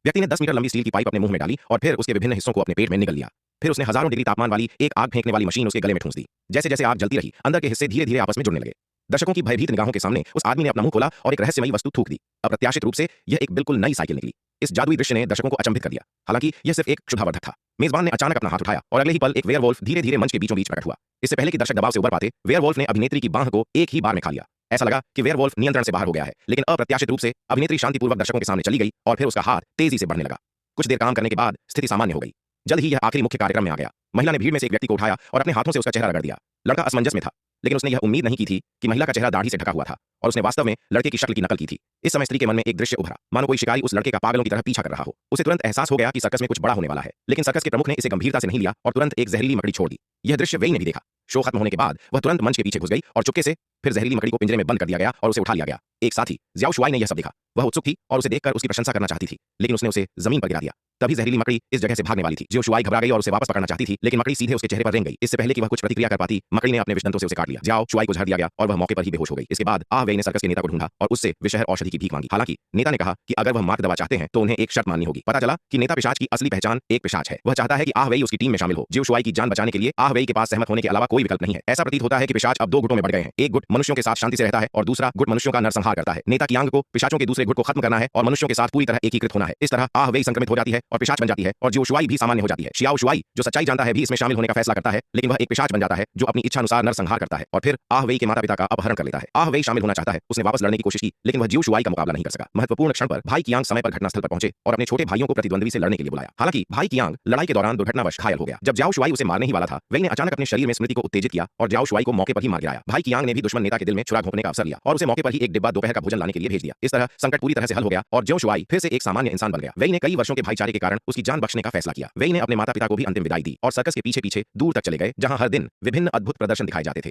व्यक्ति ने 10 मीटर लंबी स्टील की पाइप अपने मुंह में डाली और फिर उसके विभिन्न हिस्सों को अपने पेट में निगल लिया। फिर उसने हजारों डिग्री तापमान वाली एक आग फेंकने वाली मशीन उसके गले में ठूंस दी। जैसे जैसे आग जलती रही, अंदर के हिस्से धीरे धीरे आपस में जुड़ने लगे। दर्शकों की भयभीत निगाहों के सामने उस आदमी ने अपना मुंह खोला और एक रहस्यमयी वस्तु थूक दी। अप्रत्याशित रूप से यह एक बिल्कुल नई साइकिल निकली। इस जादुई दृश्य ने दर्शकों को अचंभित कर दिया। हालांकि यह सिर्फ एक क्षुधावर्धक था। मेजबान ने अचानक अपना हाथ उठाया और अगले ही पल एक वेयरवुल्फ धीरे धीरे मंच के बीचों बीच प्रकट हुआ। इससे पहले कि दर्शक दबाव से उबर पाते, वेयरवुल्फ ने अभिनेत्री की बांह को एक ही बार में खा लिया। ऐसा लगा कि वेयरवुल्फ नियंत्रण से बाहर हो गया है, लेकिन अप्रत्याशित रूप से अभिनेत्री शांतिपूर्वक दर्शकों के सामने चली गई और फिर उसका हाथ तेजी से बढ़ने लगा। कुछ देर काम करने के बाद स्थिति सामान्य हो गई। जल्द ही यह आखिरी मुख्य कार्यक्रम में आ गया। महिला ने भीड़ में से एक व्यक्ति को उठाया और अपने हाथों से उसका चेहरा रगड़ दिया। लड़का असमंजस में था, लेकिन उसने यह उम्मीद नहीं की थी कि महिला का चेहरा दाढ़ी से ढका हुआ था और उसने वास्तव में लड़के की शक्ल की नकल की थी। इस समय स्त्री के मन में एक दृश्य उभरा, मानो कोई शिकारी उस लड़के का पागलों की तरह पीछा कर रहा हो। उसे तुरंत एहसास हो गया कि सर्कस में कुछ बड़ा होने वाला है, लेकिन सर्कस के प्रमुख ने इसे गंभीरता से नहीं लिया और तुरंत एक जहरीली मकड़ी छोड़ दी। यह दृश्य वेई ने भी देखा। शो खत्म होने के बाद वह तुरंत मंच के पीछे घुस गई और चुपके से फिर जहरीली मकड़ी को पिंजरे में बंद कर दिया गया और उसे उठा लिया गया। एक साथी ज्याओ शुआई ने यह सब देखा। वह उत्सुक थी और उसे देखकर उसकी प्रशंसा करना चाहती थी, लेकिन उसने उसे जमीन पर गिरा दिया। तभी जहरीली मकड़ी इस जगह से भागने वाली थी। ज्याओ शुआई घबरा गई और उसे वापस पकड़ना चाहती थी, लेकिन मकड़ी सीधे उसके चेहरे पर रेंग गई। इससे पहले कि वह कुछ प्रतिक्रिया कर पाती, मकड़ी ने अपने विषदंतों से उसे काट लिया। ज्याओ शुआई को झड़ दिया गया और वह मौके पर ही बेहोश हो गई। इसके बाद आह वेई ने सर्कस के नेता को ढूंढा और उससे विषहर औषधि की भीख मांगी। हालांकि नेता ने कहा कि अगर वह मात्र दवा चाहते हैं तो उन्हें एक शर्त माननी होगी। पता चला कि नेता पिशाच की असली पहचान एक पिशाच है। वह चाहता है कि आह वेई उसकी टीम में शामिल हो। ज्याओ शुआई की जान बचाने के लिए आह वेई के पास सहमत होने के अलावा कोई विकल्प नहीं है। ऐसा प्रतीत होता है कि पिशाच अब दो गुटों में बढ़ गए हैं। एक गुट मनुष्यों के साथ शांति से रहता है और दूसरा गुट मनुष्यों का नरसंहार करता है। नेता की आंग को पिशाचों के दूसरे गुट को खत्म करना है और मनुष्यों के साथ पूरी तरह एकीकृत होना है। इस तरह आह वेई संक्रमित हो जाती है और पिशाच बन जाती है और ज्याओ शुआई भी सामान्य हो जाती है। शियाओ शुआई जो सच्चाई जानता है भी इसमें शामिल होने का फैसला करता है, लेकिन वह एक पिशाच बन जाता है जो अपनी इच्छा अनुसार नरसंहार करता है और फिर आह वेई के माता पिता का अपहरण कर लेता है। आह वेई शामिल होना चाहता है। उसने वापस लड़ने की कोशिश की, लेकिन वह ज्याओ शुआई का मुकाबला नहीं कर सका। महत्वपूर्ण क्षण पर भाई कियांग समय पर घटनास्थल पर पहुंचे और अपने छोटे भाइयों को प्रतिद्वंद्वी से लड़ने के लिए बुलाया। हालांकि भाई कियांग लड़ाई के दौरान दुर्घटनावश घायल हो गया। जब ज्याओ शुआई उसे मारने ही वाला था, वेई ने अचानक अपने शरीर में स्मृति को उत्तेजित किया और ज्याओ शुआई को मौके पर ही मार गिराया। भाई कियांग ने भी दुश्मन नेता के दिल में छुरा घोंपने का अवसर लिया और उसे मौके पर ही एक डिब्बा दोपहर का भोजन लाने के लिए भेज दिया। इस तरह संकट पूरी तरह से हल हो गया और ज्याओ शुआई फिर से एक सामान्य इंसान बन गया। वेई ने कई वर्षों के भाईचारे के कारण उसकी जान बख्शने का फैसला किया। वेई ने अपने माता पिता को भी अंतिम विदाई दी और सर्कस के पीछे पीछे दूर तक चले गए, जहां हर दिन विभिन्न अद्भुत प्रदर्शन दिखाए जाते थे।